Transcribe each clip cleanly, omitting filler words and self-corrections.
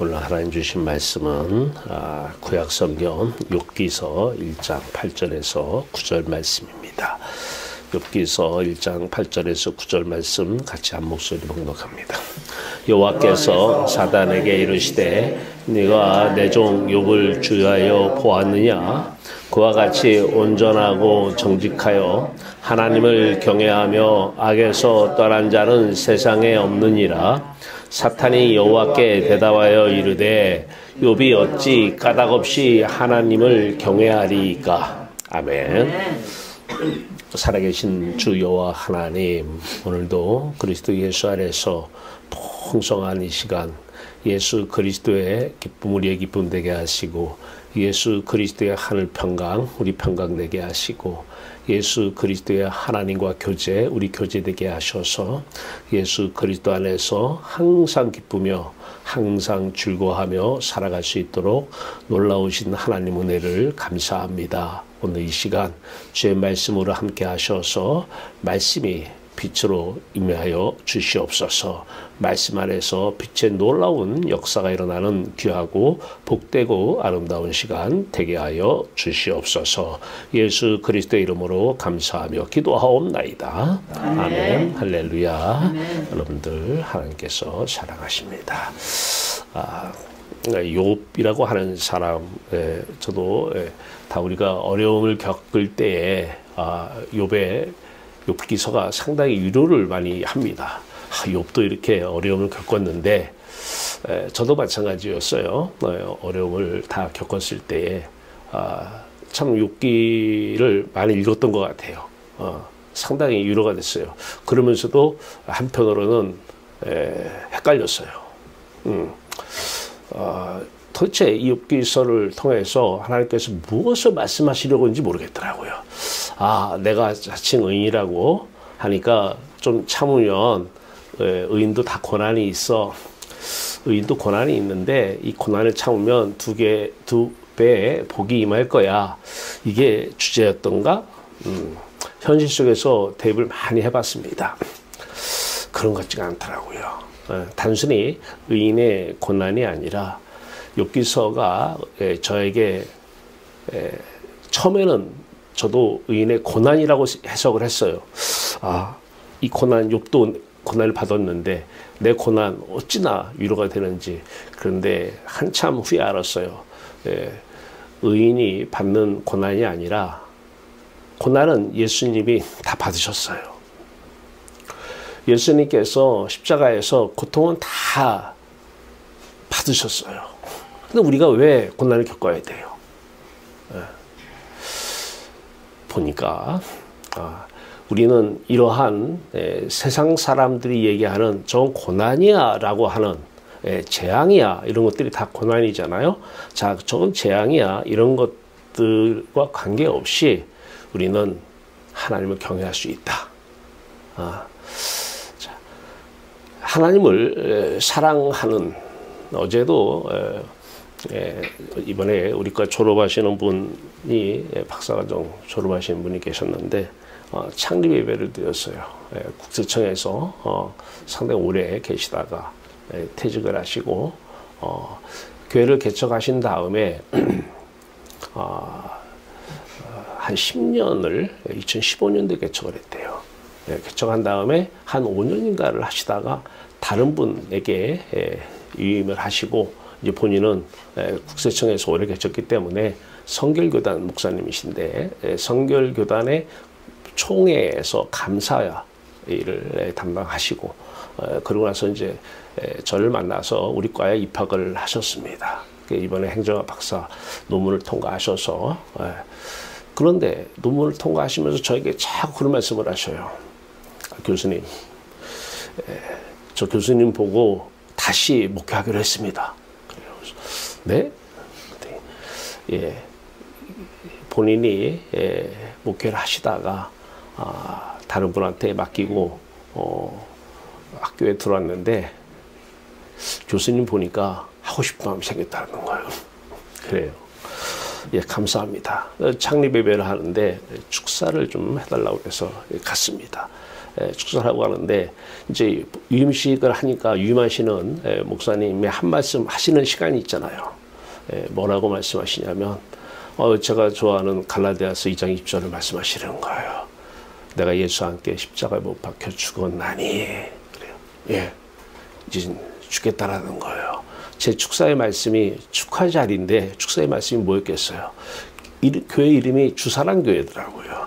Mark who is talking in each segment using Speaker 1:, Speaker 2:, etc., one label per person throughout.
Speaker 1: 오늘 하나님 주신 말씀은 구약성경 욥기서 1장 8절에서 9절 말씀입니다. 욥기서 1장 8절에서 9절 말씀 같이 한 목소리 봉독합니다. 여호와께서 사단에게 이르시되 네가 내 종 욥을 주의하여 보았느냐? 그와 같이 온전하고 정직하여 하나님을 경외하며 악에서 떠난 자는 세상에 없느니라. 사탄이 여호와께 대답하여 이르되 욥이 어찌 까닭없이 하나님을 경외하리이까. 아멘. 살아계신 주 여호와 하나님, 오늘도 그리스도 예수 안에서 풍성한 이 시간, 예수 그리스도의 기쁨 우리의 기쁨 되게 하시고, 예수 그리스도의 하늘 평강 우리 평강 되게 하시고, 예수 그리스도의 하나님과 교제 우리 교제 되게 하셔서 예수 그리스도 안에서 항상 기쁘며 항상 즐거워하며 살아갈 수 있도록 놀라우신 하나님 은혜를 감사합니다. 오늘 이 시간 주의 말씀으로 함께 하셔서 말씀이 빛으로 임하여 주시옵소서. 말씀 안에서 빛의 놀라운 역사가 일어나는 귀하고 복되고 아름다운 시간 되게 하여 주시옵소서. 예수 그리스도의 이름으로 감사하며 기도하옵나이다. 아멘. 할렐루야. 아멘. 여러분들 하나님께서 사랑하십니다. 욥이라고 하는 사람, 저도 다 우리가 어려움을 겪을 때에 욥의 욥기서가 상당히 위로를 많이 합니다. 욥도 이렇게 어려움을 겪었는데 저도 마찬가지였어요. 어려움을 다 겪었을 때에 참 욥기를 많이 읽었던 것 같아요. 상당히 위로가 됐어요. 그러면서도 한편으로는 헷갈렸어요. 도대체 이 욥기서를 통해서 하나님께서 무엇을 말씀하시려고 하는지 모르겠더라고요. 내가 자칭 의인이라고 하니까 좀 참으면 의인도 다 고난이 있어. 의인도 고난이 있는데 이 고난을 참으면 두 배의 복이 임할 거야. 이게 주제였던가? 현실 속에서 대입을 많이 해봤습니다. 그런 것 같지가 않더라고요. 단순히 의인의 고난이 아니라 욥기서가 저에게 처음에는 저도 의인의 고난이라고 해석을 했어요. 이 고난, 욥도 고난을 받았는데 내 고난 어찌나 위로가 되는지. 그런데 한참 후에 알았어요. 의인이 받는 고난이 아니라 고난은 예수님이 다 받으셨어요. 예수님께서 십자가에서 고통은 다 받으셨어요. 근데 우리가 왜 고난을 겪어야 돼요? 보니까 우리는 이러한 세상 사람들이 얘기하는 저건 고난이야 라고 하는 재앙이야 이런 것들이 다 고난이잖아요. 자, 저건 재앙이야 이런 것들과 관계없이 우리는 하나님을 경외할 수 있다. 자, 하나님을 사랑하는, 어제도 이번에 우리과 졸업하시는 분이 박사과정 졸업하시는 분이 계셨는데 창립 예배를 드렸어요. 국세청에서 상당히 오래 계시다가 퇴직을 하시고 교회를 개척하신 다음에 한 10년을 2015년도에 개척을 했대요. 개척한 다음에 한 5년인가를 하시다가 다른 분에게 위임을 하시고, 이제 본인은 국세청에서 오래 계셨기 때문에 성결교단 목사님이신데 성결교단의 총회에서 감사 일을 담당하시고, 그러고 나서 이제 저를 만나서 우리 과에 입학을 하셨습니다. 이번에 행정학 박사 논문을 통과하셔서, 그런데 논문을 통과하시면서 저에게 자꾸 그런 말씀을 하셔요. 교수님, 저 교수님 보고 다시 목회하기로 했습니다. 네? 본인이 목회를 하시다가 다른 분한테 맡기고 학교에 들어왔는데 교수님 보니까 하고 싶은 마음이 생겼다는 거예요. 그래요. 감사합니다. 창립 예배를 하는데 축사를 좀 해달라고 해서 갔습니다. 축사라고 하는데 이제 유임식을 하니까 유임하시는 목사님의 한 말씀 하시는 시간이 있잖아요. 뭐라고 말씀하시냐면 제가 좋아하는 갈라디아서 2장 20절을 말씀하시는 거예요. 내가 예수와 함께 십자가에 못 박혀 죽었나니 그래요. 예, 이제 죽겠다라는 거예요. 제 축사의 말씀이 축하 자리인데 축사의 말씀이 뭐였겠어요? 교회 이름이 주사랑교회더라고요.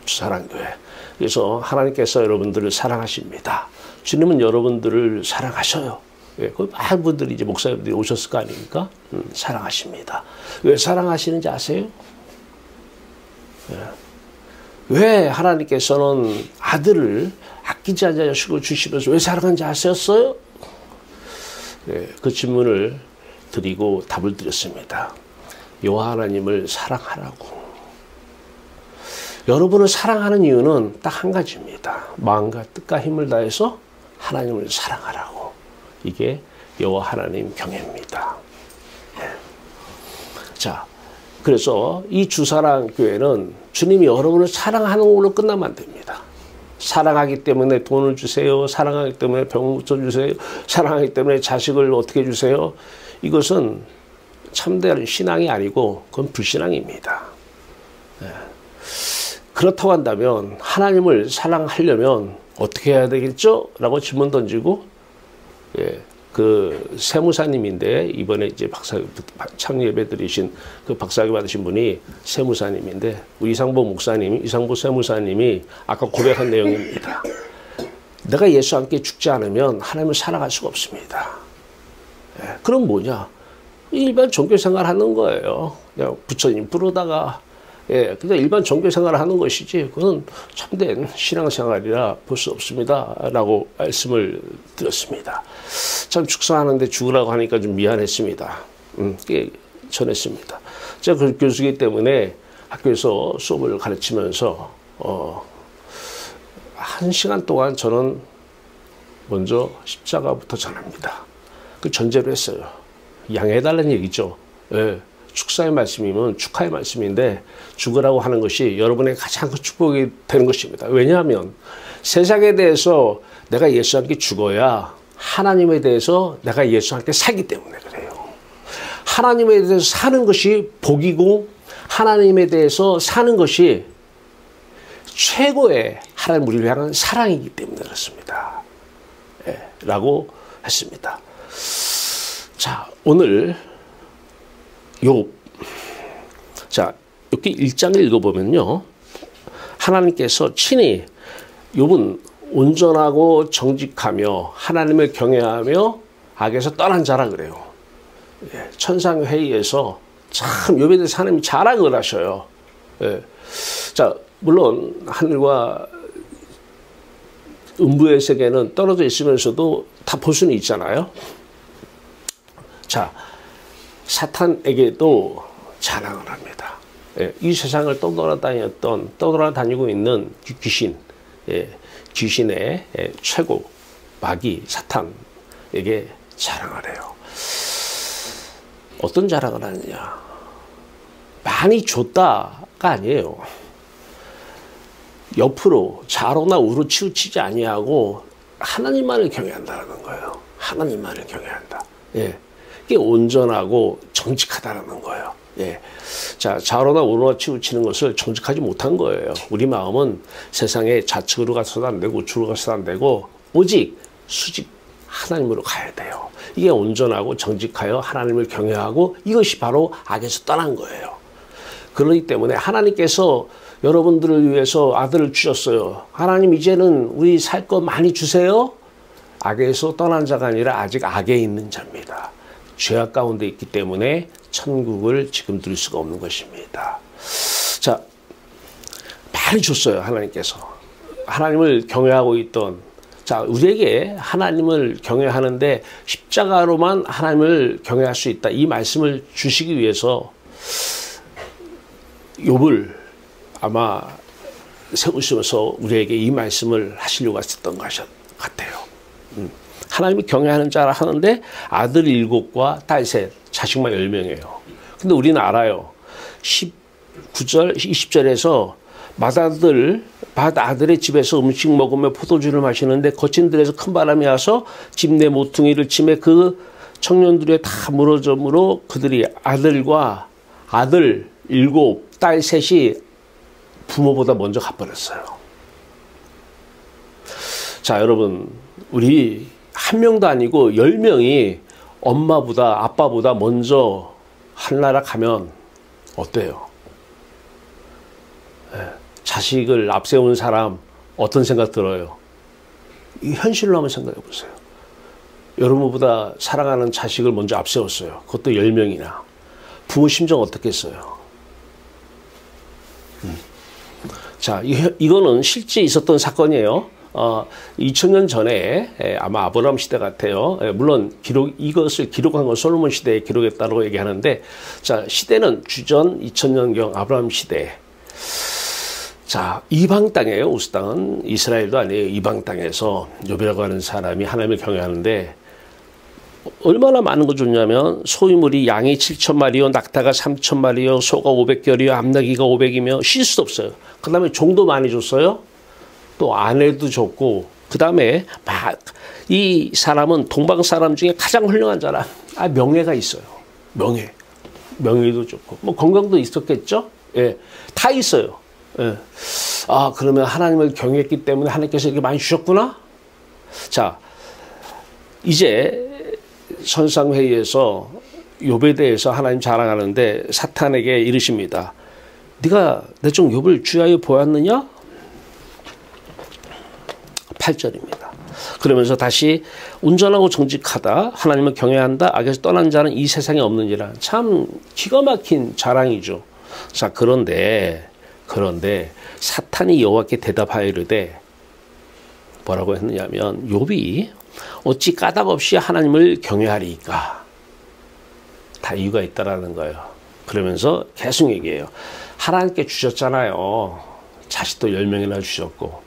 Speaker 1: 주사랑교회. 그래서 하나님께서 여러분들을 사랑하십니다. 주님은 여러분들을 사랑하셔요. 예, 그 많은 분들이 이제 목사님들이 오셨을 거 아닙니까? 사랑하십니다. 왜 사랑하시는지 아세요? 예. 왜 하나님께서는 아들을 아끼지 않은 자식을 주시면서 왜 사랑하는지 아셨어요? 예, 그 질문을 드리고 답을 드렸습니다. 여호와 하나님을 사랑하라고. 여러분을 사랑하는 이유는 딱 한 가지입니다. 마음과 뜻과 힘을 다해서 하나님을 사랑하라고. 이게 여호와 하나님 경애입니다. 예. 자, 그래서 이 주사랑 교회는 주님이 여러분을 사랑하는 걸로 끝나면 안 됩니다. 사랑하기 때문에 돈을 주세요. 사랑하기 때문에 병 고쳐주세요. 사랑하기 때문에 자식을 어떻게 주세요. 이것은 참된 신앙이 아니고 그건 불신앙입니다. 예. 그렇다고 한다면 하나님을 사랑하려면 어떻게 해야 되겠죠? 라고 질문 던지고 예, 그 세무사님인데 이번에 이제 창립 예배 드리신 그 박사학위 받으신 분이 세무사님인데 우리 이상보 세무사님이 아까 고백한 내용입니다. 내가 예수와 함께 죽지 않으면 하나님을 살아갈 수가 없습니다. 예, 그럼 뭐냐? 일반 종교생활 하는 거예요. 그냥 부처님 부르다가 예, 그냥 일반 종교생활을 하는 것이지 그건 참된 신앙생활이라 볼 수 없습니다. 라고 말씀을 드렸습니다. 참 축사하는데 죽으라고 하니까 좀 미안했습니다. 전했습니다. 제가 그 교수이기 때문에 학교에서 수업을 가르치면서 1시간 동안 저는 먼저 십자가부터 전합니다. 그 전제로 했어요. 양해해달라는 얘기죠. 예. 축사의 말씀이면 축하의 말씀인데 죽으라고 하는 것이 여러분의 가장 큰 축복이 되는 것입니다. 왜냐하면 세상에 대해서 내가 예수와 함께 죽어야 하나님에 대해서 내가 예수와 함께 살기 때문에 그래요. 하나님에 대해서 사는 것이 복이고 하나님에 대해서 사는 것이 최고의 하나님 우리를 향한 사랑이기 때문에 그렇습니다. 예, 라고 했습니다. 자, 오늘 욥. 자, 여기 1장을 읽어보면요. 하나님께서 친히 욥은 온전하고 정직하며 하나님을 경외하며 악에서 떠난 자라 그래요. 예, 천상회의에서 참 욥에 대해서 하나님이 자랑을 하셔요. 예. 자, 물론 하늘과 음부의 세계는 떨어져 있으면서도 다 볼 수는 있잖아요. 자, 사탄에게도 자랑을 합니다. 예, 이 세상을 떠돌아다니고 있는 귀신, 예, 귀신의 최고 마귀 사탄에게 자랑을 해요. 어떤 자랑을 하느냐? 많이 줬다가 아니에요. 옆으로 좌로나 우로 치우치지 아니하고 하나님만을 경외한다는 거예요. 하나님만을 경외한다. 예. 이게 온전하고 정직하다는 거예요. 예. 자, 좌로나 우로나 치우치는 것을 정직하지 못한 거예요. 우리 마음은 세상에 좌측으로 가서도 안 되고 우측으로 가서도 안 되고 오직 수직 하나님으로 가야 돼요. 이게 온전하고 정직하여 하나님을 경외하고 이것이 바로 악에서 떠난 거예요. 그렇기 때문에 하나님께서 여러분들을 위해서 아들을 주셨어요. 하나님 이제는 우리 살 것 많이 주세요. 악에서 떠난 자가 아니라 아직 악에 있는 자입니다. 죄악 가운데 있기 때문에 천국을 지금 누릴 수가 없는 것입니다. 자, 많이 줬어요. 하나님께서. 하나님을 경외하고 있던 자, 우리에게 하나님을 경외하는데 십자가로만 하나님을 경외할 수 있다. 이 말씀을 주시기 위해서 욥을 아마 세우시면서 우리에게 이 말씀을 하시려고 하셨던 것 같아요. 하나님을 경외하는 자라 하는데 아들 7과 딸 3, 자식만 10명이에요. 근데 우리는 알아요. 19절, 20절에서 맏아들 밭 아들의 집에서 음식 먹으며 포도주를 마시는데 거친 들에서 큰 바람이 와서 집 내 모퉁이를 치매 그 청년들의 다 무너짐으로 그들이 아들 7, 딸 3이 부모보다 먼저 가버렸어요. 자, 여러분, 우리 한 명도 아니고 10명이 엄마보다 아빠보다 먼저 하늘나라 가면 어때요? 자식을 앞세우는 사람 어떤 생각 들어요? 이 현실로 한번 생각해 보세요. 여러분보다 사랑하는 자식을 먼저 앞세웠어요. 그것도 10명이나. 부모 심정 어떻겠어요? 자, 이거는 실제 있었던 사건이에요. 2000년 전에 아마 아브라함 시대 같아요. 물론 이것을 기록한 건 솔로몬 시대에 기록했다고 얘기하는데, 자, 시대는 주전 2000년경 아브라함 시대. 자, 이방 땅이에요. 우스 땅은 이스라엘도 아니에요. 이방 땅에서 욥이라고 하는 사람이 하나님을 경외하는데 얼마나 많은 거 줬냐면 소유물이 양이 7,000마리요, 낙타가 3,000마리요, 소가 500결이요, 암나귀가 500이며 쉴 수 없어요. 그 다음에 종도 많이 줬어요. 또 아내도 줬고, 그 다음에 막 이 사람은 동방 사람 중에 가장 훌륭한 사람. 명예가 있어요. 명예도 좋고, 뭐 건강도 있었겠죠. 예, 다 있어요. 예. 그러면 하나님을 경외했기 때문에 하나님께서 이렇게 많이 주셨구나. 자, 이제 선상회의에서 욥에 대해서 하나님 자랑하는데 사탄에게 이르십니다. 네가 내 종 욥을 주야에 보았느냐? 8절입니다. 그러면서 다시 온전하고 정직하다, 하나님을 경외한다, 악에서 떠난 자는 이 세상에 없느니라. 참 기가 막힌 자랑이죠. 자, 그런데 사탄이 여호와께 대답하여 이르되 뭐라고 했느냐면, 욥이 어찌 까닭 없이 하나님을 경외하리이까? 다 이유가 있다라는 거예요. 그러면서 계속 얘기해요. 하나님께 주셨잖아요. 자식도 10명이나 주셨고,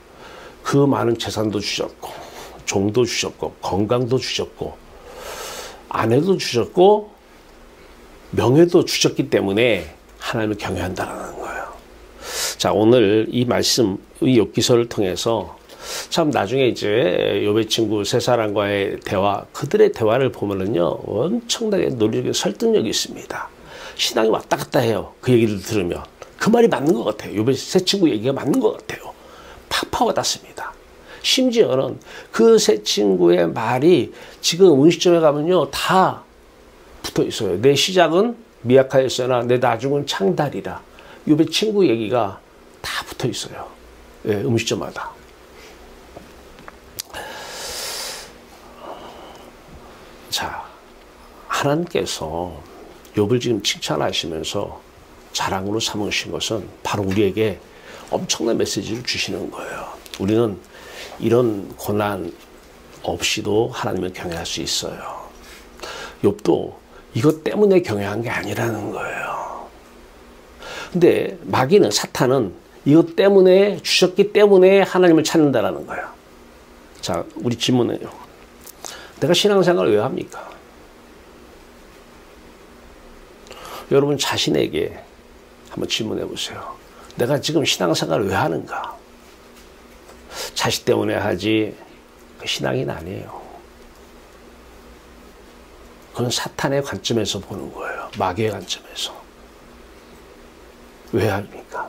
Speaker 1: 그 많은 재산도 주셨고, 종도 주셨고, 건강도 주셨고, 아내도 주셨고, 명예도 주셨기 때문에 하나님을 경외한다라는 거예요. 자, 오늘 이 말씀, 이 욥기서를 통해서 참 나중에 이제 욥의 친구 세 사람과의 대화, 그들의 대화를 보면은요, 엄청나게 논리적인 설득력이 있습니다. 신앙이 왔다 갔다 해요. 그 얘기를 들으면. 그 말이 맞는 것 같아요. 욥의 세 친구 얘기가 맞는 것 같아요. 팍팍 와닿습니다. 심지어는 그 세 친구의 말이 지금 운시점에 가면요, 다 붙어 있어요. 내 시작은 미약하였으나 내 나중은 창달이라. 욥의 친구 얘기가 다 붙어 있어요. 예, 음식점마다. 자, 하나님께서 욥을 지금 칭찬하시면서 자랑으로 삼으신 것은 바로 우리에게 엄청난 메시지를 주시는 거예요. 우리는 이런 고난 없이도 하나님을 경외할 수 있어요. 욥도 이것 때문에 경외한 게 아니라는 거예요. 근데 마귀는, 사탄은 이것 때문에, 주셨기 때문에 하나님을 찾는다라는 거예요. 자, 우리 질문해요. 내가 신앙생활을 왜 합니까? 여러분 자신에게 한번 질문해 보세요. 내가 지금 신앙생활을 왜 하는가? 자식 때문에 하지, 그 신앙인 아니에요. 그건 사탄의 관점에서 보는 거예요. 마귀의 관점에서. 왜 합니까?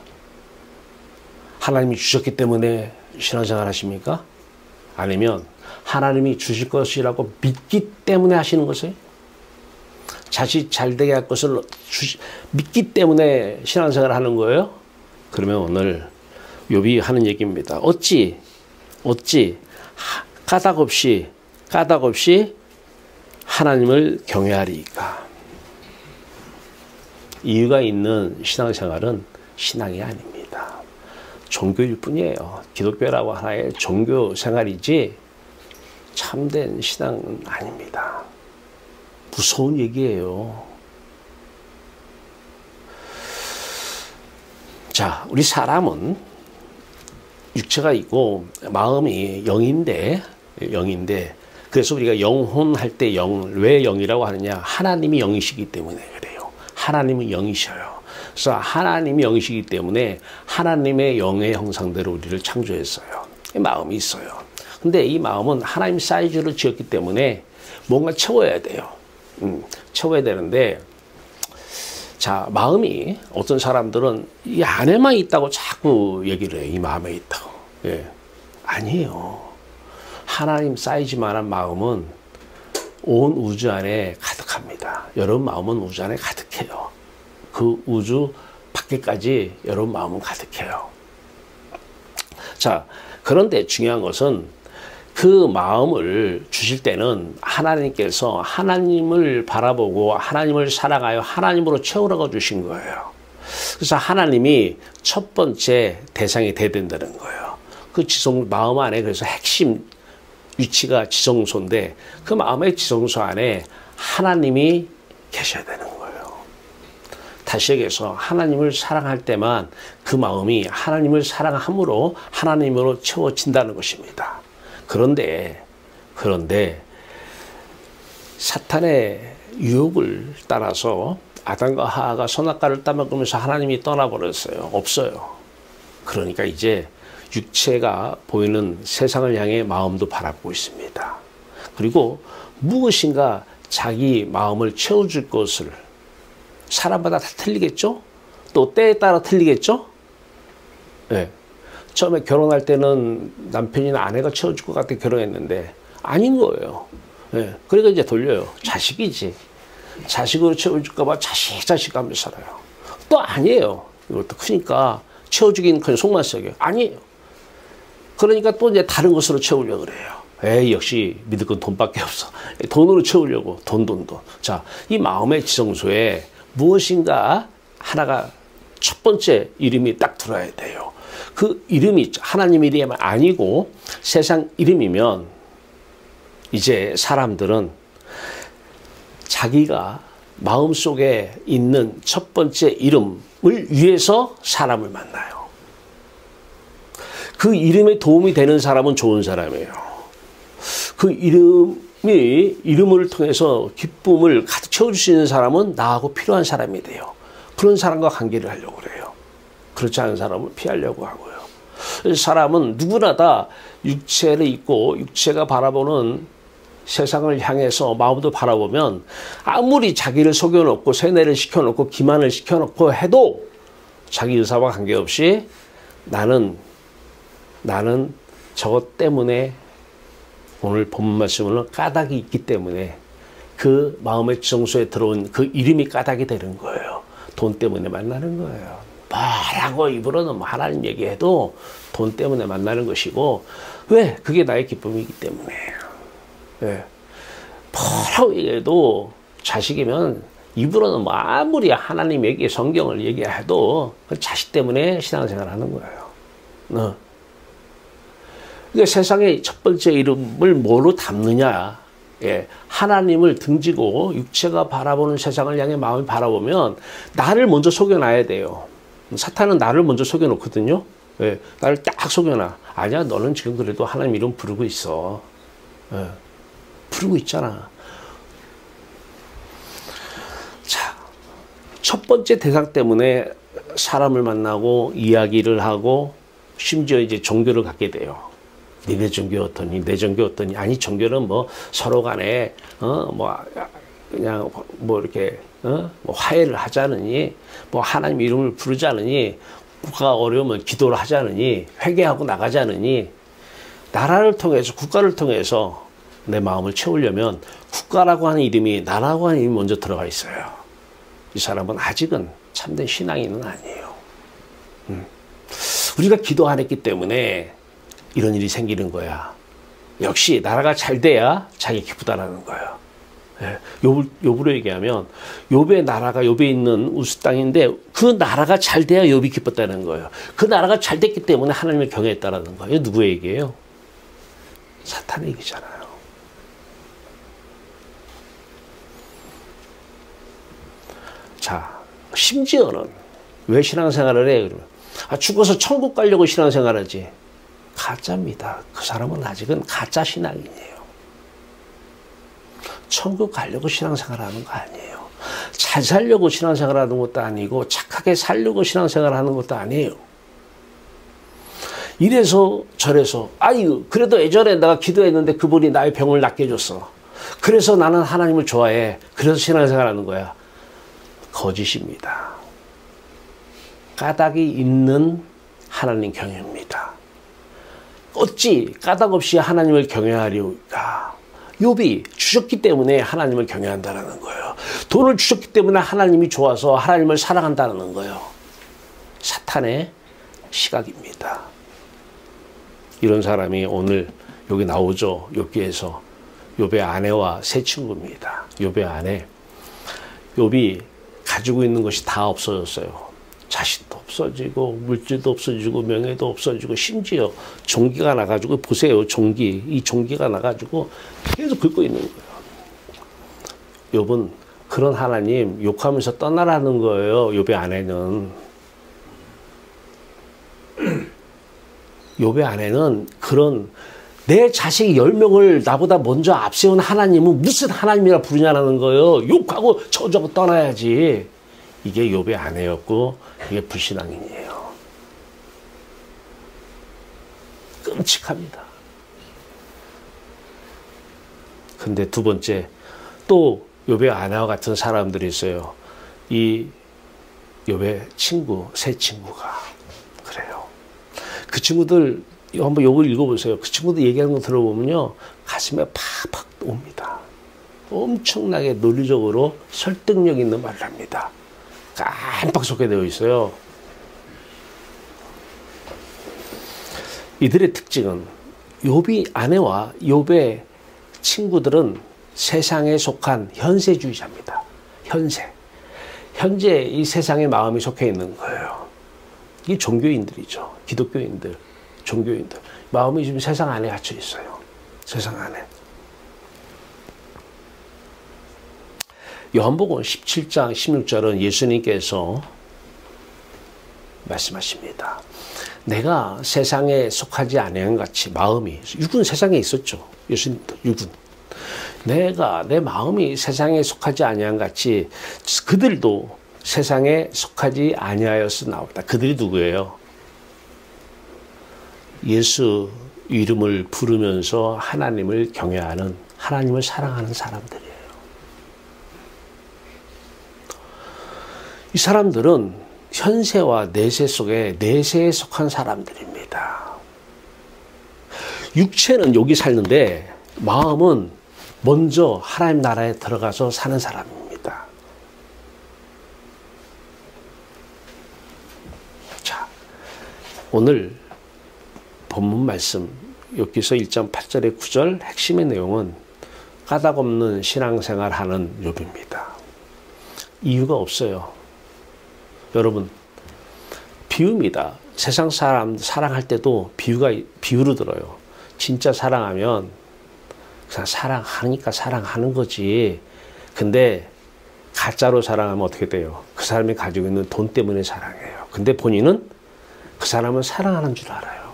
Speaker 1: 하나님이 주셨기 때문에 신앙생활 하십니까? 아니면 하나님이 주실 것이라고 믿기 때문에 하시는 것이에요? 자식 잘 되게 할 것을 믿기 때문에 신앙생활을 하는 거예요? 그러면 오늘 욥이 하는 얘기입니다. 어찌 까닭 없이 하나님을 경외하리이까? 이유가 있는 신앙생활은 신앙이 아닙니다. 종교일 뿐이에요. 기독교라고 하나의 종교 생활이지 참된 신앙은 아닙니다. 무서운 얘기예요. 자, 우리 사람은 육체가 있고 마음이 영인데 그래서 우리가 영혼할 때 왜 영이라고 하느냐? 하나님이 영이시기 때문에 그래요. 하나님은 영이셔요. 그래서 하나님이 영이시기 때문에 하나님의 영의 형상대로 우리를 창조했어요. 마음이 있어요. 근데 이 마음은 하나님 사이즈로 지었기 때문에 뭔가 채워야 돼요. 채워야 되는데, 자, 마음이 어떤 사람들은 이 안에만 있다고 자꾸 얘기를 해요. 이 마음에 있다고. 예. 아니에요. 하나님 사이즈만한 마음은 온 우주 안에 가득합니다. 여러분 마음은 우주 안에 가득해요. 그 우주 밖에까지 여러분 마음은 가득해요. 자, 그런데 중요한 것은 그 마음을 주실 때는 하나님께서 하나님을 바라보고 하나님을 사랑하여 하나님으로 채우라고 주신 거예요. 그래서 하나님이 첫 번째 대상이 돼야 된다는 거예요. 그 마음 안에 그래서 핵심 위치가 지성소인데 그 마음의 지성소 안에 하나님이 계셔야 되는 거예요. 다시 얘기해서 하나님을 사랑할 때만 그 마음이 하나님을 사랑함으로 하나님으로 채워진다는 것입니다. 그런데 사탄의 유혹을 따라서 아담과 하와가 선악과를 따먹으면서 하나님이 떠나버렸어요. 없어요. 그러니까 이제 육체가 보이는 세상을 향해 마음도 바라보고 있습니다. 그리고 무엇인가 자기 마음을 채워줄 것을 사람마다 다 틀리겠죠? 또 때에 따라 틀리겠죠? 네. 처음에 결혼할 때는 남편이나 아내가 채워줄 것 같아 결혼했는데 아닌 거예요. 네. 그러니까 이제 돌려요. 자식이지. 자식으로 채워줄까 봐 자식 하면서 살아요. 또 아니에요. 이것도 크니까 채워주긴 그냥 속만 썩여요. 아니에요. 그러니까 또 이제 다른 것으로 채우려고 그래요. 에이, 역시 믿을 건 돈밖에 없어. 돈으로 채우려고. 돈. 자, 이 마음의 지성소에 무엇인가 하나가 첫 번째 이름이 딱 들어야 돼요. 그 이름이 하나님 이름이 아니고 세상 이름이면 이제 사람들은 자기가 마음속에 있는 첫 번째 이름을 위해서 사람을 만나요. 그 이름에 도움이 되는 사람은 좋은 사람이에요. 그 이름을 통해서 기쁨을 가득 채워줄 수 있는 사람은 나하고 필요한 사람이 돼요. 그런 사람과 관계를 하려고 그래요. 그렇지 않은 사람을 피하려고 하고요. 사람은 누구나 다 육체를 입고 육체가 바라보는 세상을 향해서 마음도 바라보면 아무리 자기를 속여놓고 세뇌를 시켜놓고 기만을 시켜놓고 해도 자기 의사와 관계없이 나는 저것 때문에 오늘 본문 말씀으로 까닭이 있기 때문에 그 마음의 지성소에 들어온 그 이름이 까닭이 되는 거예요. 돈 때문에 만나는 거예요. 뭐라고 입으로는 하나님 얘기해도 돈 때문에 만나는 것이고 왜? 그게 나의 기쁨이기 때문에. 왜? 뭐라고 얘기해도 자식이면 입으로는 뭐 아무리 하나님 얘기 성경을 얘기해도 그 자식 때문에 신앙생활 하는 거예요. 그러니까 세상의 첫 번째 이름을 뭐로 담느냐. 예, 하나님을 등지고 육체가 바라보는 세상을 향해 마음을 바라보면 나를 먼저 속여놔야 돼요. 사탄은 나를 먼저 속여놓거든요. 예, 나를 딱 속여놔. 아니야, 너는 지금 그래도 하나님 이름 부르고 있어. 예, 부르고 있잖아. 자, 첫 번째 대상 때문에 사람을 만나고 이야기를 하고 심지어 이제 종교를 갖게 돼요. 니네 종교 어떠니? 내 종교 어떠니? 아니, 종교는 뭐 서로 간에 그냥 뭐 이렇게 뭐 화해를 하자느니, 뭐 하나님 이름을 부르자느니, 국가가 어려우면 기도를 하자느니, 회개하고 나가자느니, 나라를 통해서 국가를 통해서 내 마음을 채우려면 국가라고 하는 이름이 나라고 하는 이름이 먼저 들어가 있어요. 이 사람은 아직은 참된 신앙인은 아니에요. 우리가 기도 안 했기 때문에 이런 일이 생기는 거야. 역시 나라가 잘 돼야 자기 기쁘다라는 거예요. 예, 욥으로 얘기하면 욥의 나라가 욥에 있는 우스 땅인데 그 나라가 잘 돼야 욥이 기뻤다는 거예요. 그 나라가 잘 됐기 때문에 하나님을 경외했다라는 거예요. 이거 누구의 얘기예요? 사탄의 얘기잖아요. 자, 심지어는 왜 신앙생활을 해? 그러면 죽어서 천국 가려고 신앙생활하지. 가짜입니다. 그 사람은 아직은 가짜 신앙이에요. 천국 가려고 신앙생활하는 거 아니에요. 잘 살려고 신앙생활 하는 것도 아니고 착하게 살려고 신앙생활 하는 것도 아니에요. 이래서 저래서 아유 그래도 예전에 내가 기도했는데 그분이 나의 병을 낫게 해줬어. 그래서 나는 하나님을 좋아해. 그래서 신앙생활 하는 거야. 거짓입니다. 까닭이 있는 하나님 경외입니다. 어찌 까닭 없이 하나님을 경외하리까? 욥이 주셨기 때문에 하나님을 경외한다는 거예요. 돈을 주셨기 때문에 하나님이 좋아서 하나님을 사랑한다는 거예요. 사탄의 시각입니다. 이런 사람이 오늘 여기 나오죠. 욥기에서 욥의 아내와 세 친구입니다. 욥의 아내. 욥이 가지고 있는 것이 다 없어졌어요. 자식도 없어지고 물질도 없어지고 명예도 없어지고 심지어 종기가 나가지고 보세요. 종기. 이 종기가 나가지고 계속 긁고 있는 거예요. 욥은 그런 하나님 욕하면서 떠나라는 거예요. 욥의 아내는. 욥의 아내는 그런 내 자식 10명을 나보다 먼저 앞세운 하나님은 무슨 하나님이라 부르냐는 거예요. 욕하고 저주하고 떠나야지. 이게 욥의 아내였고 이게 불신앙인이에요. 끔찍합니다. 근데 두 번째 또 욥의 아내와 같은 사람들이 있어요. 이 욥의 친구, 세 친구가 그래요. 그 친구들 한번 욥을 읽어보세요. 그 친구들 얘기하는 거 들어보면요 가슴에 팍팍 옵니다. 엄청나게 논리적으로 설득력 있는 말을 합니다. 깜빡 소개되어 있어요. 이들의 특징은 욥이 아내와 욥의 친구들은 세상에 속한 현세주의자입니다. 현재 이 세상에 마음이 속해 있는 거예요. 이게 종교인들이죠. 기독교인들, 종교인들. 마음이 지금 세상 안에 갇혀 있어요. 세상 안에. 요한복음 17장 16절은 예수님께서 말씀하십니다. 내가 세상에 속하지 아니한 같이 마음이, 육은 세상에 있었죠. 예수님도 육은. 내가 내 마음이 세상에 속하지 아니한 같이 그들도 세상에 속하지 아니하여서 나옵니다. 그들이 누구예요? 예수 이름을 부르면서 하나님을 경외하는, 하나님을 사랑하는 사람들이에요. 이 사람들은 현세와 내세 속에 내세에 속한 사람들입니다. 육체는 여기 살는데 마음은 먼저 하나님 나라에 들어가서 사는 사람입니다. 자, 오늘 본문 말씀 욥기서 1장 8절에 9절 핵심의 내용은 까닭없는 신앙생활 하는 욥입니다. 이유가 없어요. 여러분, 비유입니다. 세상 사람 사랑할 때도 비유로 들어요. 진짜 사랑하면 그냥 사랑하니까 사랑하는 거지. 근데 가짜로 사랑하면 어떻게 돼요? 그 사람이 가지고 있는 돈 때문에 사랑해요. 근데 본인은 그 사람을 사랑하는 줄 알아요.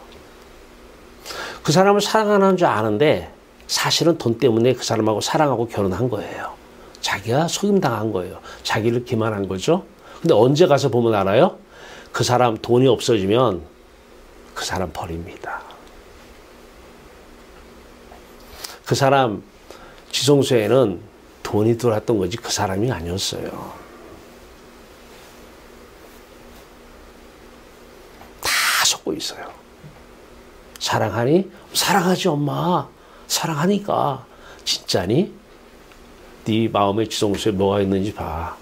Speaker 1: 그 사람을 사랑하는 줄 아는데 사실은 돈 때문에 그 사람하고 사랑하고 결혼한 거예요. 자기가 속임당한 거예요. 자기를 기만한 거죠. 근데 언제 가서 보면 알아요? 그 사람 돈이 없어지면 그 사람 버립니다. 그 사람 지성소에는 돈이 들어왔던 거지 그 사람이 아니었어요. 다 속고 있어요. 사랑하니? 사랑하지 엄마. 사랑하니까. 진짜니? 네 마음의 지성소에 뭐가 있는지 봐.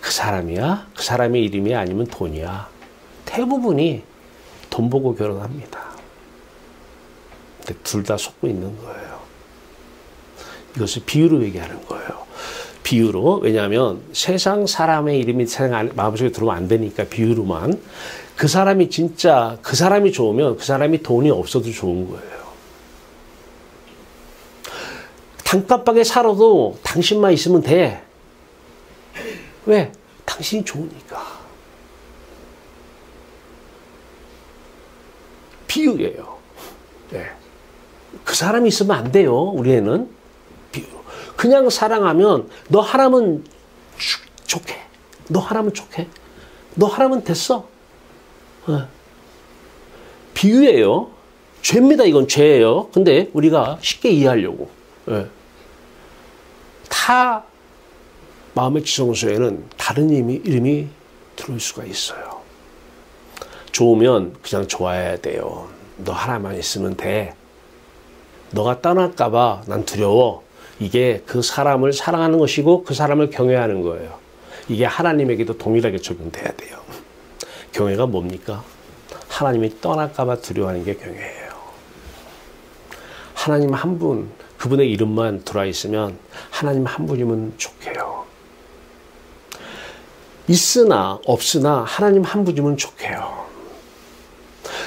Speaker 1: 그 사람이야? 그 사람의 이름이 아니면 돈이야. 대부분이 돈 보고 결혼합니다. 근데 둘 다 속고 있는 거예요. 이것을 비유로 얘기하는 거예요. 비유로. 왜냐하면 세상 사람의 이름이 세상 마음속에 들어오면 안 되니까 비유로만. 그 사람이 진짜 그 사람이 좋으면 그 사람이 돈이 없어도 좋은 거예요. 단칸방에 살아도 당신만 있으면 돼. 왜? 당신이 좋으니까. 비유예요. 네. 그 사람이 있으면 안 돼요. 우리 애는. 비유. 그냥 사랑하면 너 하나면 좋게. 너 하라면 좋게. 너 하라면 됐어. 비유예요. 죄입니다. 이건 죄예요. 근데 우리가 쉽게 이해하려고. 타 마음의 지성소에는 다른 이름이 들어올 수가 있어요. 좋으면 그냥 좋아해야 돼요. 너 하나만 있으면 돼. 너가 떠날까봐 난 두려워. 이게 그 사람을 사랑하는 것이고 그 사람을 경외하는 거예요. 이게 하나님에게도 동일하게 적용돼야 돼요. 경외가 뭡니까? 하나님이 떠날까봐 두려워하는 게 경외예요. 하나님 한 분, 그분의 이름만 들어와 있으면 하나님 한 분이면 좋게요. 있으나 없으나 하나님 한 분이면 좋게요.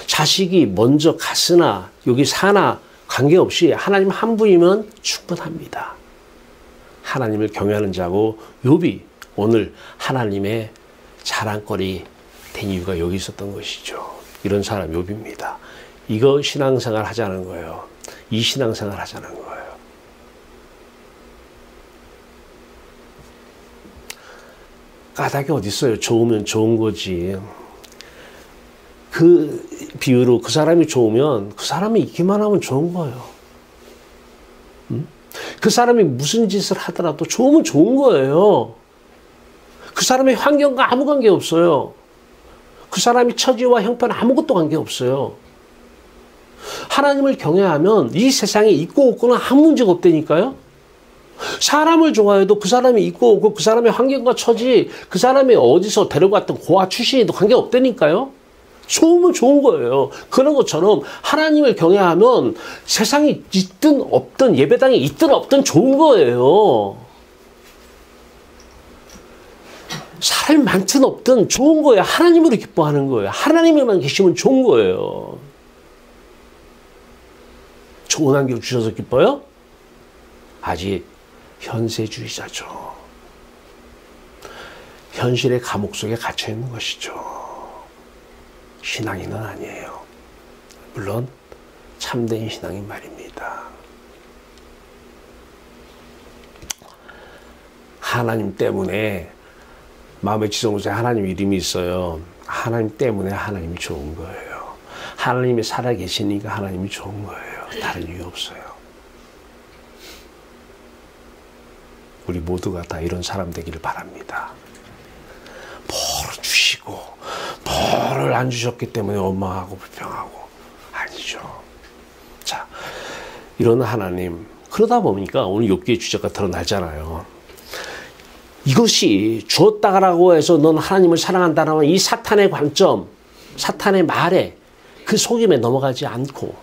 Speaker 1: 자식이 먼저 갔으나 여기 사나 관계없이 하나님 한 분이면 충분합니다. 하나님을 경외하는 자고 욥이 오늘 하나님의 자랑거리 된 이유가 여기 있었던 것이죠. 이런 사람 욥입니다. 이거 신앙생활 하자는 거예요. 이 신앙생활 하자는 거예요. 까닭이 어디 있어요? 좋으면 좋은 거지. 그 비유로 그 사람이 좋으면 그 사람이 있기만 하면 좋은 거예요. 그 사람이 무슨 짓을 하더라도 좋으면 좋은 거예요. 그 사람의 환경과 아무 관계 없어요. 그 사람이 처지와 형편 아무것도 관계 없어요. 하나님을 경외하면 이 세상에 있고 없고는 아무 문제가 없다니까요. 사람을 좋아해도 그 사람이 있고 없고 그 사람의 환경과 처지, 그 사람이 어디서 데려갔던 고아 출신에도 관계 없다니까요. 좋으면 좋은 거예요. 그런 것처럼 하나님을 경외하면 세상이 있든 없든 예배당에 있든 없든 좋은 거예요. 사람이 많든 없든 좋은 거예요. 하나님으로 기뻐하는 거예요. 하나님에만 계시면 좋은 거예요. 좋은 환경 주셔서 기뻐요? 아직 현세주의자죠. 현실의 감옥 속에 갇혀 있는 것이죠. 신앙인은 아니에요. 물론 참된 신앙인 말입니다. 하나님 때문에 마음의 지성소에 하나님 이름이 있어요. 하나님 때문에 하나님이 좋은 거예요. 하나님이 살아계시니까 하나님이 좋은 거예요. 다른 이유 없어요. 우리 모두가 다 이런 사람 되기를 바랍니다. 뭐를 주시고 뭐를 안 주셨기 때문에 원망하고 불평하고 아니죠. 자, 이런 하나님, 그러다 보니까 오늘 욥기의 주제가 드러나잖아요. 이것이 주었다라고 해서 넌 하나님을 사랑한다라는 이 사탄의 관점, 사탄의 말에 그 속임에 넘어가지 않고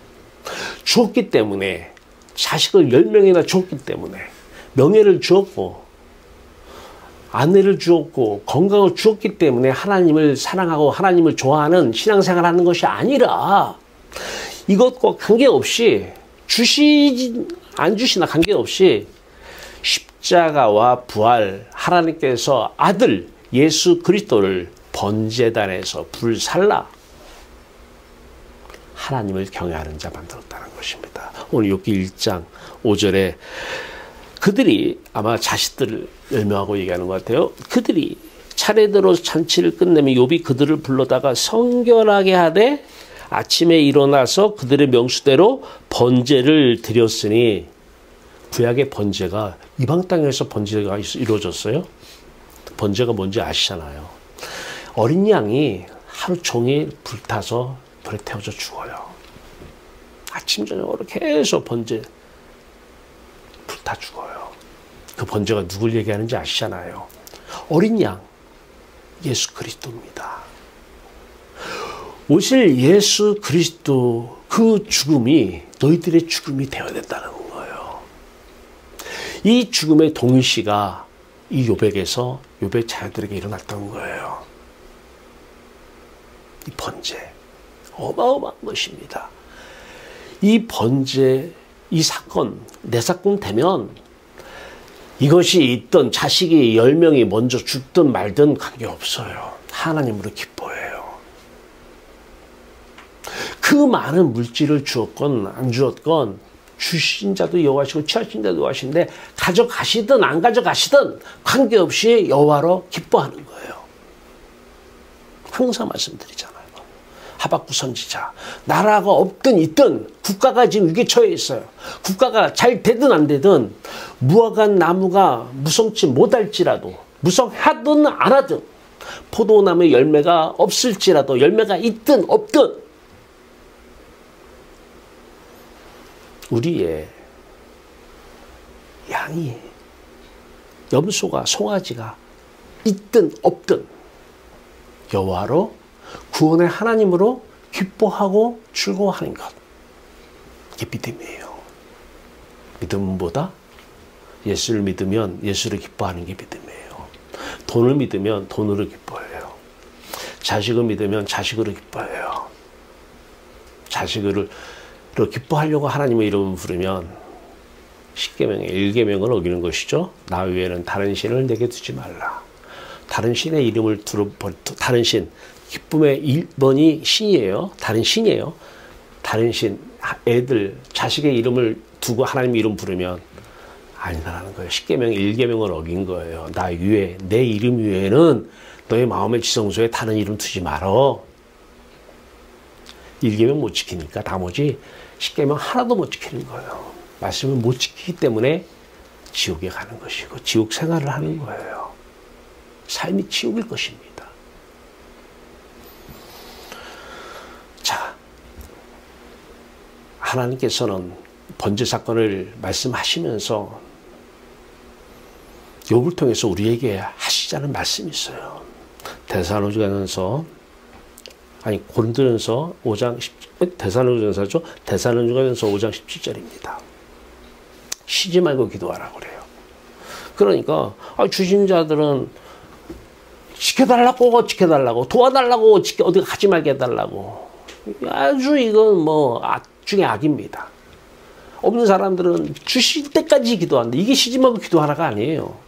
Speaker 1: 주었기 때문에, 자식을 10명이나 주었기 때문에, 명예를 주었고 아내를 주었고 건강을 주었기 때문에 하나님을 사랑하고 하나님을 좋아하는 신앙생활하는 것이 아니라, 이것과 관계없이 안 주시나 관계없이 십자가와 부활, 하나님께서 아들 예수 그리스도를 번제단에서 불살라 하나님을 경외하는 자 만들었다는 것입니다. 오늘 욥기 1장 5절에 그들이, 아마 자식들을 열명하고 얘기하는 것 같아요. 그들이 차례대로 잔치를 끝내면 욥이 그들을 불러다가 성결하게 하되 아침에 일어나서 그들의 명수대로 번제를 드렸으니, 구약의 번제가 이방 땅에서 번제가 이루어졌어요. 번제가 뭔지 아시잖아요. 어린 양이 하루 종일 불타서 불에 태워져 죽어요. 아침 저녁으로 계속 번제 불타 죽어요. 그 번제가 누굴 얘기하는지 아시잖아요. 어린 양 예수 그리스도입니다. 오실 예수 그리스도, 그 죽음이 너희들의 죽음이 되어야 된다는 거예요. 이 죽음의 동일시가 이 욥에게서 욥의 자녀들에게 일어났던 거예요. 이 번제 어마어마한 것입니다. 이 번제, 이 사건, 내 사건 되면 이것이 있던 자식이 10명이 먼저 죽든 말든 관계없어요. 하나님으로 기뻐해요. 그 많은 물질을 주었건 안 주었건 주신 자도 여호와시고 취하신 자도 여호와신데 가져가시든 안 가져가시든 관계없이 여호와로 기뻐하는 거예요. 항상 말씀드리잖아요. 하박국 선지자. 나라가 없든 있든 국가가 지금 위기에 처해 있어요. 국가가 잘 되든 안 되든 무화과 나무가 무성치 못할지라도 무성하든 안 하든 포도나무에 열매가 없을지라도 열매가 있든 없든 우리의 양이 염소가 송아지가 있든 없든 여호와로 구원의 하나님으로 기뻐하고 즐거워하는 것. 이게 믿음이에요. 믿음보다 예수를 믿으면 예수를 기뻐하는 게 믿음이에요. 돈을 믿으면 돈으로 기뻐해요. 자식을 믿으면 자식으로 기뻐해요. 자식을 기뻐하려고 하나님의 이름을 부르면 10계명의 1계명을 어기는 것이죠. 나 외에는 다른 신을 내게 두지 말라. 다른 신의 이름을 다른 신, 기쁨의 1번이 신이에요. 다른 신이에요. 다른 신, 애들, 자식의 이름을 두고 하나님 이름 부르면 아니다라는 거예요. 10계명 1계명을 어긴 거예요. 나 위에, 내 이름 위에는 너의 마음의 지성소에 다른 이름 두지 말어. 1계명 못 지키니까 나머지 10계명 하나도 못 지키는 거예요. 말씀을 못 지키기 때문에 지옥에 가는 것이고 지옥 생활을 하는 거예요. 삶이 지옥일 것입니다. 자, 하나님께서는 번제 사건을 말씀하시면서 욥을 통해서 우리에게 하시자는 말씀이 있어요. 데살로니가전서 아니 고린도전서 5장 10, 데살로니가전서죠. 데살로니가전서 5장 17절입니다. 쉬지 말고 기도하라고 그래요. 그러니까 주신 자들은 지켜달라고 도와달라고 어디 가지 말게 해달라고 아주 이건 뭐 악 중에 악입니다. 없는 사람들은 주실 때까지 기도한다. 이게 쉬지 말고 기도하라가 아니에요.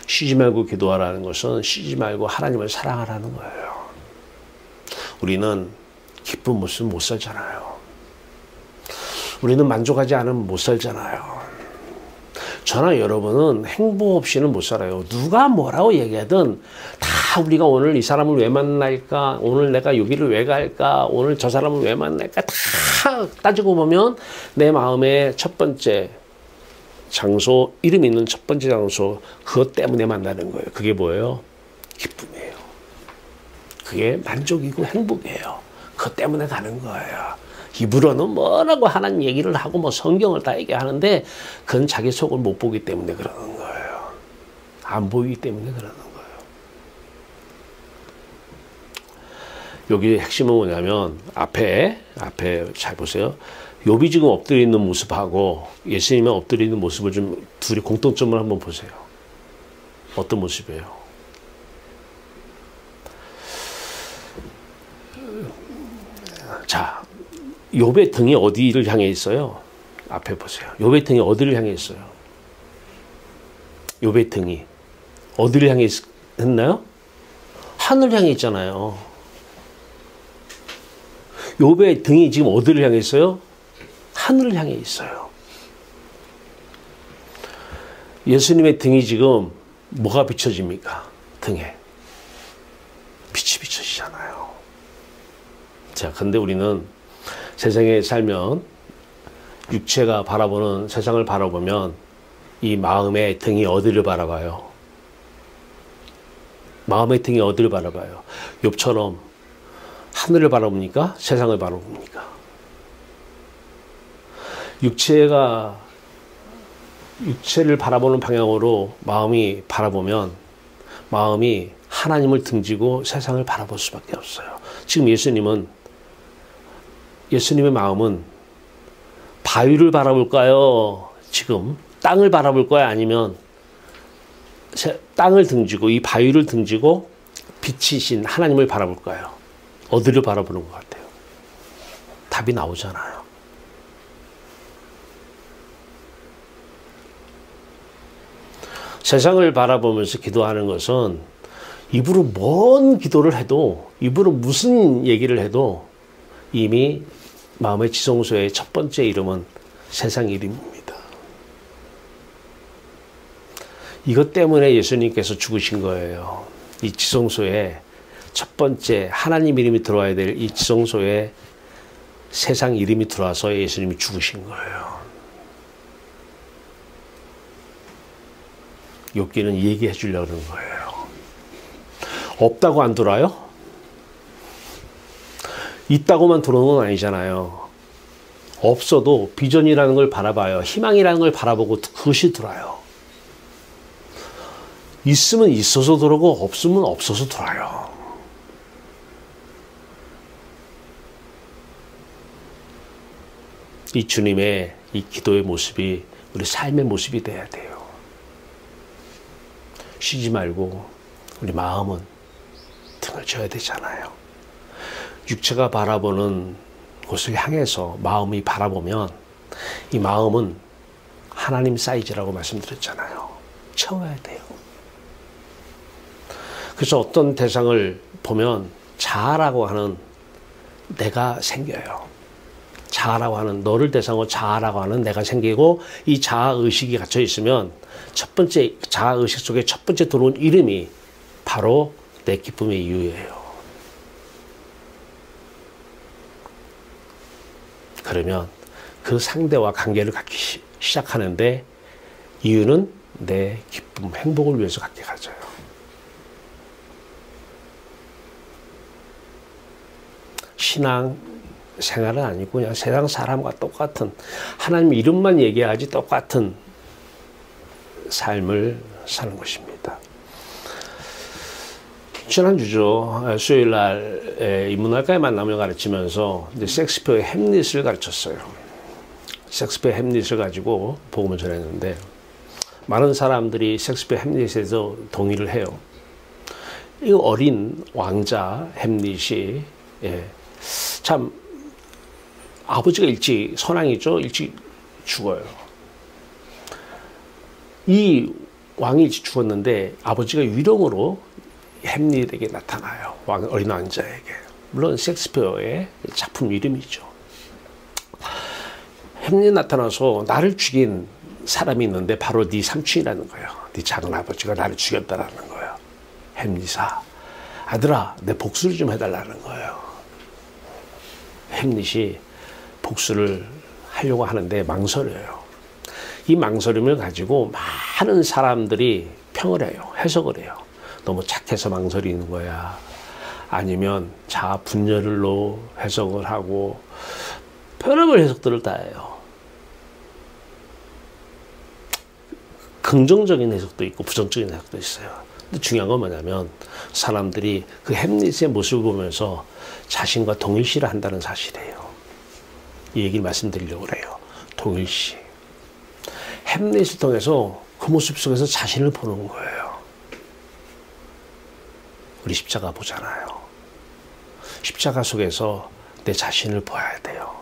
Speaker 1: 쉬지 말고 기도하라는 것은 쉬지 말고 하나님을 사랑하라는 거예요. 우리는 기쁜 모습 못 살잖아요. 우리는 만족하지 않으면 못 살잖아요. 저나 여러분은 행복 없이는 못 살아요. 누가 뭐라고 얘기하든 다 우리가 오늘 이 사람을 왜 만날까? 오늘 내가 여기를 왜 갈까? 오늘 저 사람을 왜 만날까? 다 따지고 보면 내 마음의 첫 번째 장소, 이름 있는 첫 번째 장소, 그것 때문에 만나는 거예요. 그게 뭐예요? 기쁨이에요. 그게 만족이고 행복이에요. 그것 때문에 가는 거예요. 입으로는 뭐라고 하나님 얘기를 하고 뭐 성경을 다 얘기하는데 그건 자기 속을 못 보기 때문에 그러는 거예요. 안 보이기 때문에 그러는 거예요. 여기 핵심은 뭐냐면 앞에 잘 보세요. 욥이 지금 엎드려 있는 모습하고 예수님이 엎드려 있는 모습을 좀 둘이 공통점을 한번 보세요. 어떤 모습이에요? 자, 욥의 등이 어디를 향해 있어요? 앞에 보세요. 욥의 등이 어디를 향해 있어요? 욥의 등이 어디를 향해 있나요? 하늘 향해 있잖아요. 욥의 등이 지금 어디를 향해 있어요? 하늘을 향해 있어요. 예수님의 등이 지금 뭐가 비춰집니까? 등에 빛이 비춰지잖아요. 자, 근데 우리는 세상에 살면 육체가 바라보는 세상을 바라보면 이 마음의 등이 어디를 바라봐요? 마음의 등이 어디를 바라봐요? 욥처럼 하늘을 바라봅니까? 세상을 바라봅니까? 육체를 바라보는 방향으로 마음이 바라보면 마음이 하나님을 등지고 세상을 바라볼 수밖에 없어요. 지금 예수님의 마음은 바위를 바라볼까요? 지금 땅을 바라볼까요? 아니면 땅을 등지고 이 바위를 등지고 빛이신 하나님을 바라볼까요? 어디를 바라보는 것 같아요? 답이 나오잖아요. 세상을 바라보면서 기도하는 것은 입으로 뭔 기도를 해도 입으로 무슨 얘기를 해도 이미 마음의 지성소의 첫 번째 이름은 세상 이름입니다. 이것 때문에 예수님께서 죽으신 거예요. 이 지성소에 첫 번째 하나님 이름이 들어와야 될 이 지성소에 세상 이름이 들어와서 예수님이 죽으신 거예요. 욥기는 얘기해 주려는 거예요. 없다고 안 들어와요? 있다고만 들어오는 건 아니잖아요. 없어도 비전이라는 걸 바라봐요. 희망이라는 걸 바라보고 그것이 들어와요. 있으면 있어서 들어오고 없으면 없어서 들어와요. 이 주님의 이 기도의 모습이 우리 삶의 모습이 돼야 돼요. 쉬지 말고 우리 마음은 등을 져야 되잖아요. 육체가 바라보는 곳을 향해서 마음이 바라보면 이 마음은 하나님 사이즈라고 말씀드렸잖아요. 채워야 돼요. 그래서 어떤 대상을 보면 자아라고 하는 내가 생겨요. 자아라고 하는 너를 대상으로 자아라고 하는 내가 생기고 이 자아의식이 갇혀 있으면 첫 번째 자아의식 속에 첫 번째 들어온 이름이 바로 내 기쁨의 이유예요. 그러면 그 상대와 관계를 갖기 시작하는데 이유는 내 기쁨, 행복을 위해서 갖게 가져요. 신앙 생활은 아니고 그냥 세상 사람과 똑같은 하나님 이름만 얘기하지 똑같은 삶을 사는 것입니다. 지난주죠. 수요일 날 인문학과의 만남을 가르치면서 이제 셰익스피어의 햄릿을 가르쳤어요. 셰익스피어 햄릿을 가지고 복음을 전했는데 많은 사람들이 셰익스피어 햄릿에서 동의를 해요. 이 어린 왕자 햄릿이 참 아버지가 일찍 선왕이죠. 일찍 죽어요. 이 왕이 일찍 죽었는데 아버지가 위령으로 햄릿에게 나타나요. 어린 왕자에게. 물론 셰익스피어의 작품 이름이죠. 햄릿 나타나서 나를 죽인 사람이 있는데 바로 네 삼촌이라는 거예요. 네 작은 아버지가 나를 죽였다라는 거예요. 햄릿아, 아들아, 내 복수를 좀 해달라는 거예요. 햄릿이 복수를 하려고 하는데 망설여요. 이 망설임을 가지고 많은 사람들이 평을 해요. 해석을 해요. 너무 착해서 망설이는 거야. 아니면 자아 분열로 해석을 하고 별의별 해석들을 다 해요. 긍정적인 해석도 있고 부정적인 해석도 있어요. 근데 중요한 건 뭐냐면 사람들이 그 햄릿의 모습을 보면서 자신과 동일시를 한다는 사실이에요. 이 얘기를 말씀드리려고 그래요. 동일시. 햄릿을 통해서 그 모습 속에서 자신을 보는 거예요. 우리 십자가 보잖아요. 십자가 속에서 내 자신을 봐야 돼요.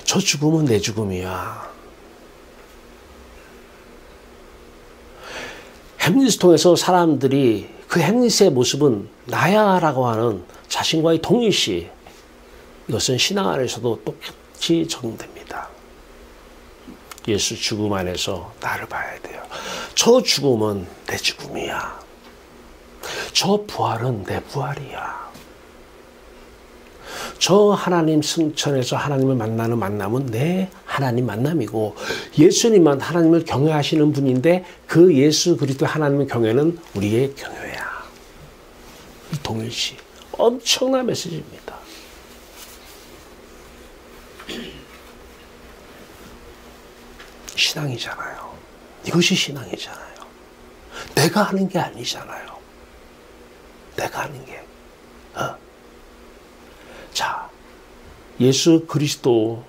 Speaker 1: 저 죽음은 내 죽음이야. 햄릿을 통해서 사람들이 그 햄릿의 모습은 나야 라고 하는 자신과의 동일시, 이것은 신앙 안에서도 똑같이 적용됩니다. 예수 죽음 안에서 나를 봐야 돼요. 저 죽음은 내 죽음이야. 저 부활은 내 부활이야. 저 하나님 승천에서 하나님을 만나는 만남은 내 하나님 만남이고 예수님만 하나님을 경외하시는 분인데 그 예수 그리스도 하나님의 경외는 우리의 경외야. 이 동일시 엄청난 메시지입니다. 신앙이잖아요. 이것이 신앙이잖아요. 내가 하는 게 아니잖아요. 내가 하는 게. 자, 예수 그리스도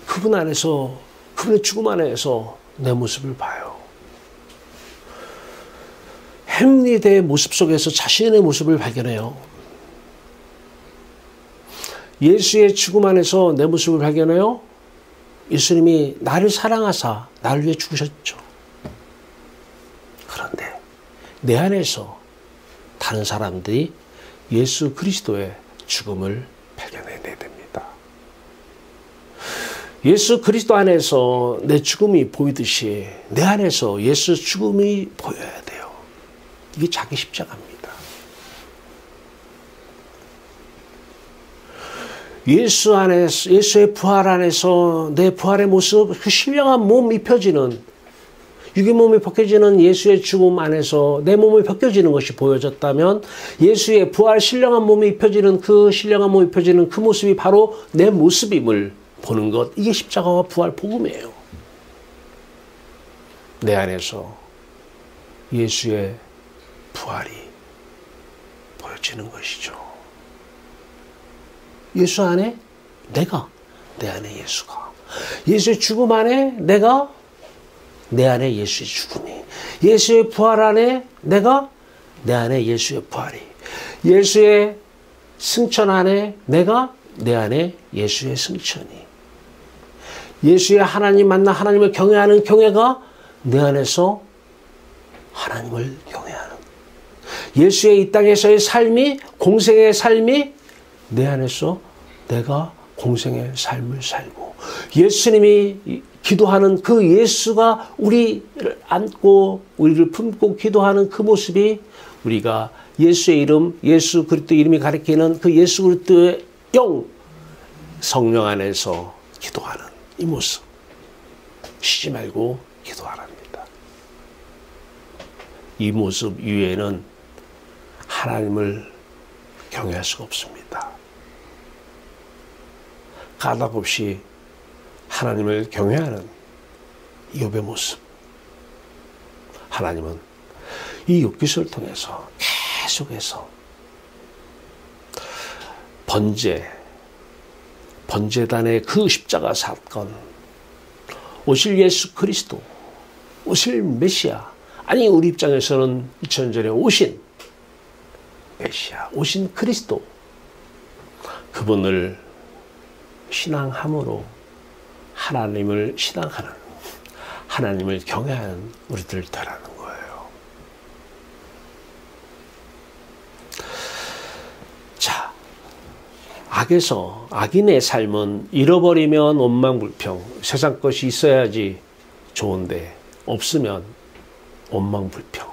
Speaker 1: 그분 안에서, 그분의 죽음 안에서 내 모습을 봐요. 햄릿의 모습 속에서 자신의 모습을 발견해요. 예수의 죽음 안에서 내 모습을 발견해요. 예수님이 나를 사랑하사 나를 위해 죽으셨죠. 그런데 내 안에서 다른 사람들이 예수 그리스도의 죽음을 발견해내야 됩니다. 예수 그리스도 안에서 내 죽음이 보이듯이 내 안에서 예수 죽음이 보여야 돼요. 이게 자기 십자가입니다. 예수 안에서, 예수의 부활 안에서 내 부활의 모습, 그 신령한 몸 입혀지는, 육의 몸이 벗겨지는 예수의 죽음 안에서 내 몸이 벗겨지는 것이 보여졌다면, 예수의 부활 신령한 몸이 입혀지는 그 신령한 몸이 입혀지는 그 모습이 바로 내 모습임을 보는 것, 이게 십자가와 부활 복음이에요. 내 안에서 예수의 부활이 보여지는 것이죠. 예수 안에 내가, 내 안에 예수가, 예수의 죽음 안에 내가, 내 안에 예수의 죽음이, 예수의 부활 안에 내가, 내 안에 예수의 부활이, 예수의 승천 안에 내가, 내 안에 예수의 승천이, 예수의 하나님 만나 하나님을 경외하는 경외가 내 안에서 하나님을 경외하는, 예수의 이 땅에서의 삶이, 공생의 삶이 내 안에서 내가 공생의 삶을 살고, 예수님이 기도하는 그 예수가 우리를 안고 우리를 품고 기도하는 그 모습이, 우리가 예수의 이름, 예수 그리스도의 이름이 가리키는 그 예수 그리스도의 영, 성령 안에서 기도하는 이 모습, 쉬지 말고 기도하랍니다. 이 모습 이외에는 하나님을 경외할 수가 없습니다. 까닭없이 하나님을 경외하는 욥의 모습, 하나님은 이 욥기서를 통해서 계속해서 번제단의 그 십자가 사건, 오실 예수 그리스도, 오실 메시아, 아니 우리 입장에서는 2000년 전에 오신 메시아, 오신 그리스도, 그분을 신앙함으로 하나님을 신앙하는, 하나님을 경외하는 우리들 되라는 거예요. 자, 악인의 삶은 잃어버리면 원망불평, 세상 것이 있어야지 좋은데 없으면 원망불평,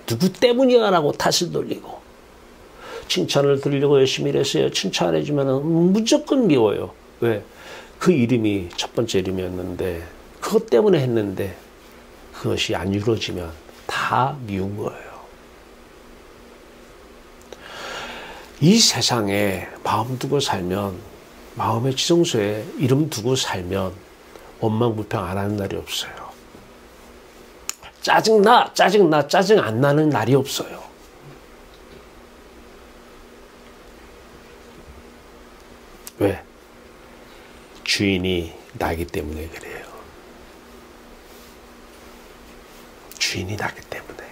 Speaker 1: 누구 때문이야라고 탓을 돌리고, 칭찬을 들으려고 열심히 일했어요. 칭찬 안 해주면 무조건 미워요. 왜? 그 이름이 첫 번째 이름이었는데, 그것 때문에 했는데 그것이 안 이루어지면 다 미운 거예요. 이 세상에 마음 두고 살면, 마음의 지성소에 이름 두고 살면 원망불평 안 하는 날이 없어요. 짜증 안 나는 날이 없어요. 왜? 주인이 나기 때문에 그래요. 주인이 나기 때문에.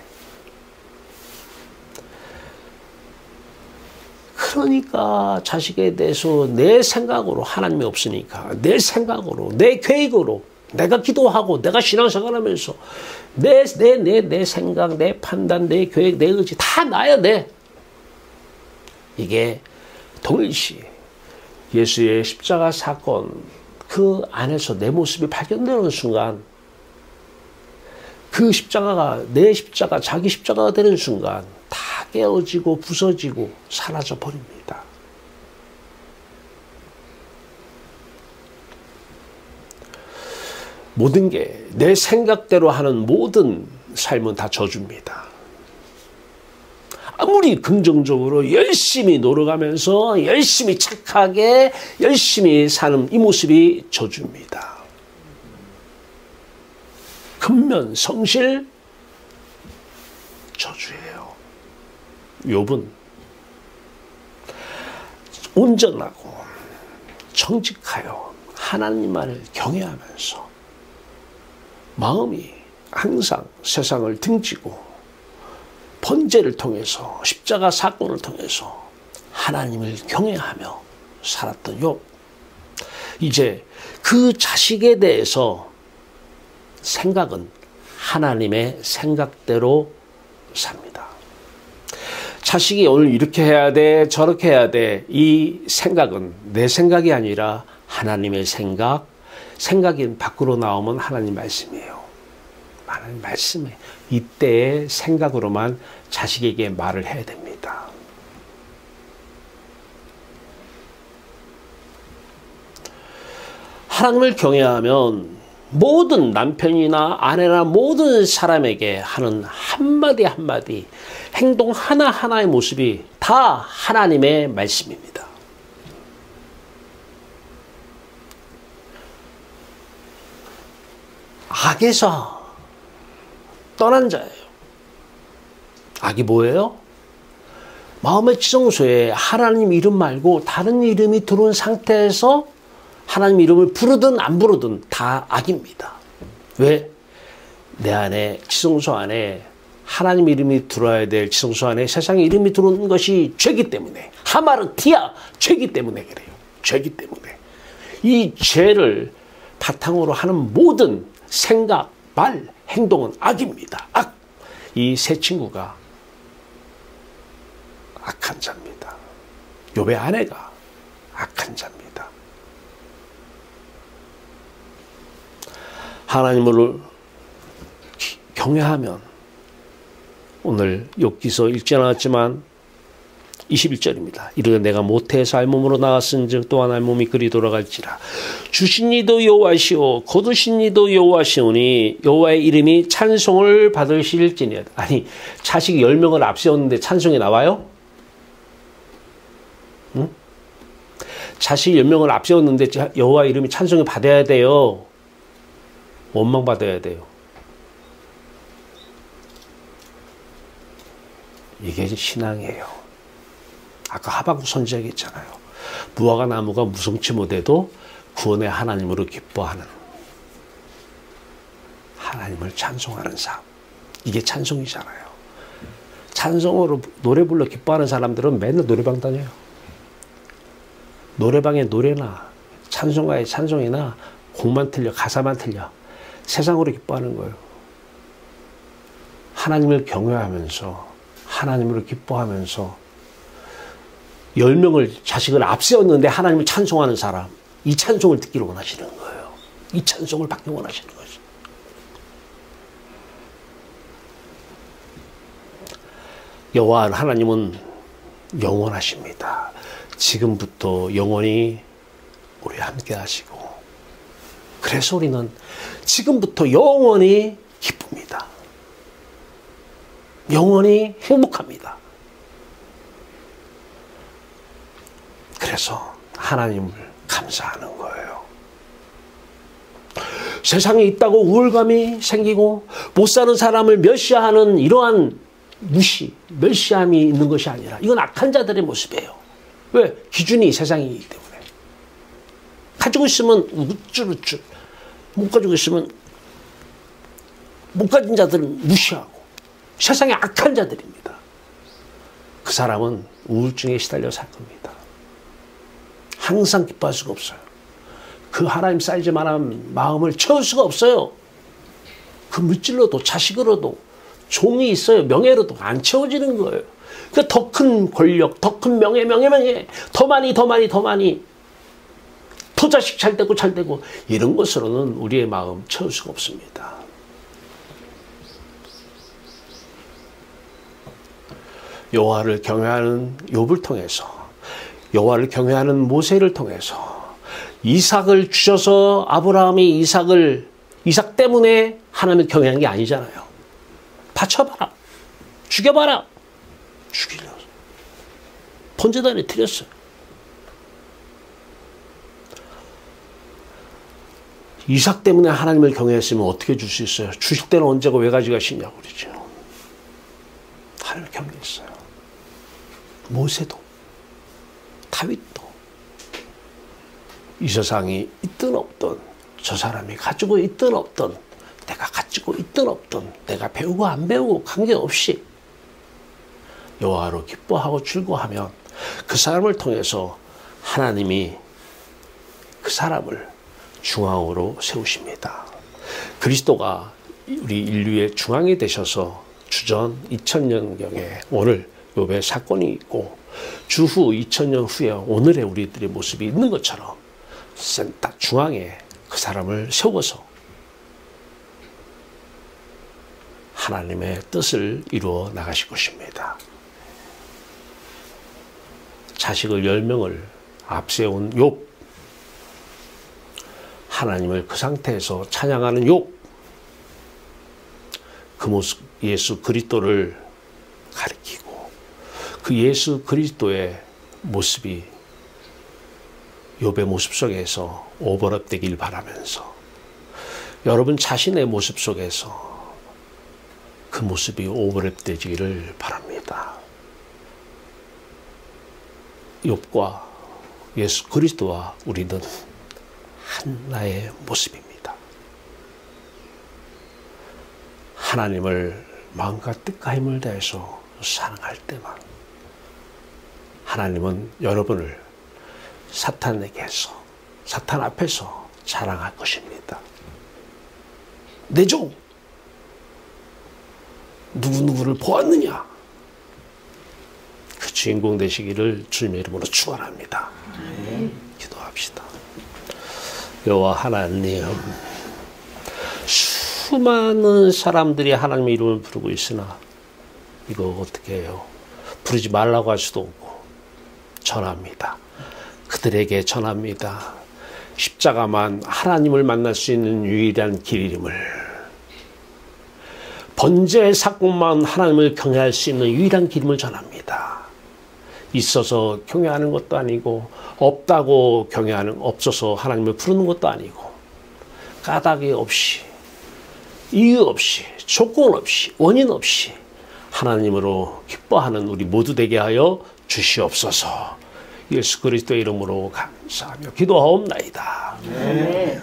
Speaker 1: 그러니까 자식에 대해서 내 생각으로, 하나님이 없으니까 내 생각으로, 내 계획으로, 내가 기도하고 내가 신앙생활하면서 내 생각, 내 판단, 내 계획, 내 의지 다 나야 돼. 이게 동일시 예수의 십자가 사건, 그 안에서 내 모습이 발견되는 순간, 그 십자가가 내 십자가, 자기 십자가가 되는 순간 다 깨어지고 부서지고 사라져 버립니다. 모든 게 내 생각대로 하는 모든 삶은 다 저주입니다. 아무리 긍정적으로 열심히 노력하면서 열심히 착하게 열심히 사는 이 모습이 저주입니다. 근면 성실 저주예요. 욥은 온전하고 정직하여 하나님만을 경외하면서 마음이 항상 세상을 등지고 번제를 통해서, 십자가 사건을 통해서 하나님을 경외하며 살았던 욥. 이제 그 자식에 대해서 생각은 하나님의 생각대로 삽니다. 자식이 오늘 이렇게 해야 돼, 저렇게 해야 돼, 이 생각은 내 생각이 아니라 하나님의 생각, 생각이 밖으로 나오면 하나님 말씀이에요. 하나님 말씀에 이때의 생각으로만 자식에게 말을 해야 됩니다. 하나님을 경외하면 모든 남편이나 아내나 모든 사람에게 하는 한마디 한마디, 행동 하나하나의 모습이 다 하나님의 말씀입니다. 악에서 떠난 자예요. 악이 뭐예요? 마음의 지성소에 하나님 이름 말고 다른 이름이 들어온 상태에서 하나님 이름을 부르든 안 부르든 다 악입니다. 왜? 내 안에 지성소 안에 하나님 이름이 들어와야 될 지성소 안에 세상에 이름이 들어오는 것이 죄기 때문에, 하마르티아, 죄기 때문에 그래요. 죄기 때문에. 이 죄를 바탕으로 하는 모든 생각, 말, 행동은 악입니다. 악. 이 세 친구가 악한 자입니다. 욥의 아내가 악한 자입니다. 하나님을 경외하면, 오늘 욥기서 읽지 않았지만 21절입니다. 이르되 내가 모태에서 알몸으로 나왔은즉 또한 알몸이 그리 돌아갈지라. 주신 이도 여호와시오 거두신 이도 여호와시오니 여호와의 이름이 찬송을 받으실지니라. 아니, 자식 10명을 앞세웠는데 찬송이 나와요? 응? 자식 10명을 앞세웠는데 여호와의 이름이 찬송을 받아야 돼요. 원망받아야 돼요. 이게 신앙이에요. 아까 하박국 선지자 얘기했잖아요. 무화과 나무가 무성치 못해도 구원의 하나님으로 기뻐하는, 하나님을 찬송하는 삶. 이게 찬송이잖아요. 찬송으로 노래 불러 기뻐하는 사람들은 맨날 노래방 다녀요. 노래방의 노래나 찬송가의 찬송이나 곡만 틀려, 가사만 틀려. 세상으로 기뻐하는 거예요. 하나님을 경외하면서, 하나님으로 기뻐하면서 10명을 자식을 앞세웠는데 하나님을 찬송하는 사람, 이 찬송을 듣기를 원하시는 거예요. 이 찬송을 받기 원하시는 거죠. 여호와 하나님은 영원하십니다. 지금부터 영원히 우리 함께 하시고, 그래서 우리는 지금부터 영원히 기쁩니다. 영원히 행복합니다. 그래서 하나님을 감사하는 거예요. 세상에 있다고 우울감이 생기고 못 사는 사람을 멸시하는 이러한 무시, 멸시함이 있는 것이 아니라 이건 악한 자들의 모습이에요. 왜? 기준이 세상이기 때문에. 가지고 있으면 우쭐우쭐, 못 가지고 있으면 못 가진 자들은 무시하고, 세상에 악한 자들입니다. 그 사람은 우울증에 시달려 살 겁니다. 항상 기뻐할 수가 없어요. 그 하나님 사이즈만한 마음을 채울 수가 없어요. 그 물질로도, 자식으로도, 종이 있어요. 명예로도 안 채워지는 거예요. 그러니까 더 큰 권력, 더 큰 명예, 더 많이, 더 자식 잘 되고 이런 것으로는 우리의 마음 채울 수가 없습니다. 여호와를 경외하는 욥을 통해서, 여호와를 경외하는 모세를 통해서 이삭을 주셔서 아브라함이 이삭 때문에 하나님을 경외한 게 아니잖아요. 바쳐봐라, 죽여봐라, 죽이려고 번제단에 드렸어요. 이삭 때문에 하나님을 경외했으면 어떻게 줄 수 있어요? 주실 때는 언제고 왜 가져가시냐고 그러죠. 하나님을 경외했어요. 모세도, 다윗도, 이 세상이 있든 없든, 저 사람이 가지고 있든 없든, 내가 가지고 있든 없든, 내가 배우고 안 배우고 관계없이 여호와로 기뻐하고 즐거워하면 그 사람을 통해서 하나님이 그 사람을 중앙으로 세우십니다. 그리스도가 우리 인류의 중앙이 되셔서 주전 2000년경에 오늘 욥의 사건이 있고 주후 2000년 후에 오늘의 우리들의 모습이 있는 것처럼 센터 중앙에 그 사람을 세워서 하나님의 뜻을 이루어 나가실 것입니다. 자식을 10명을 앞세운 욥, 하나님을 그 상태에서 찬양하는 욥, 그 모습 예수 그리스도를 가리키고 그 예수 그리스도의 모습이 욥의 모습 속에서 오버랩 되길 바라면서 여러분 자신의 모습 속에서 그 모습이 오버랩 되기를 바랍니다. 욥과 예수 그리스도와 우리는 하나의 모습입니다. 하나님을 마음과 뜻과 힘을 다해서 사랑할 때만 하나님은 여러분을 사탄에게서, 사탄 앞에서 자랑할 것입니다. 내 종 누구누구를 보았느냐? 그 주인공 되시기를 주님의 이름으로 축원합니다. 기도합시다. 여호와 하나님, 수많은 사람들이 하나님의 이름을 부르고 있으나 이거 어떻게 해요? 부르지 말라고 할 수도 없고 전합니다. 그들에게 전합니다. 십자가만 하나님을 만날 수 있는 유일한 길임을, 번제 사건만 하나님을 경외할 수 있는 유일한 길임을 전합니다. 있어서 경외하는 것도 아니고 없다고 경외하는, 없어서 하나님을 부르는 것도 아니고 까닭이 없이, 이유 없이, 조건 없이, 원인 없이 하나님으로 기뻐하는 우리 모두 되게 하여 주시옵소서. 예수 그리스도의 이름으로 감사하며 기도하옵나이다. 네.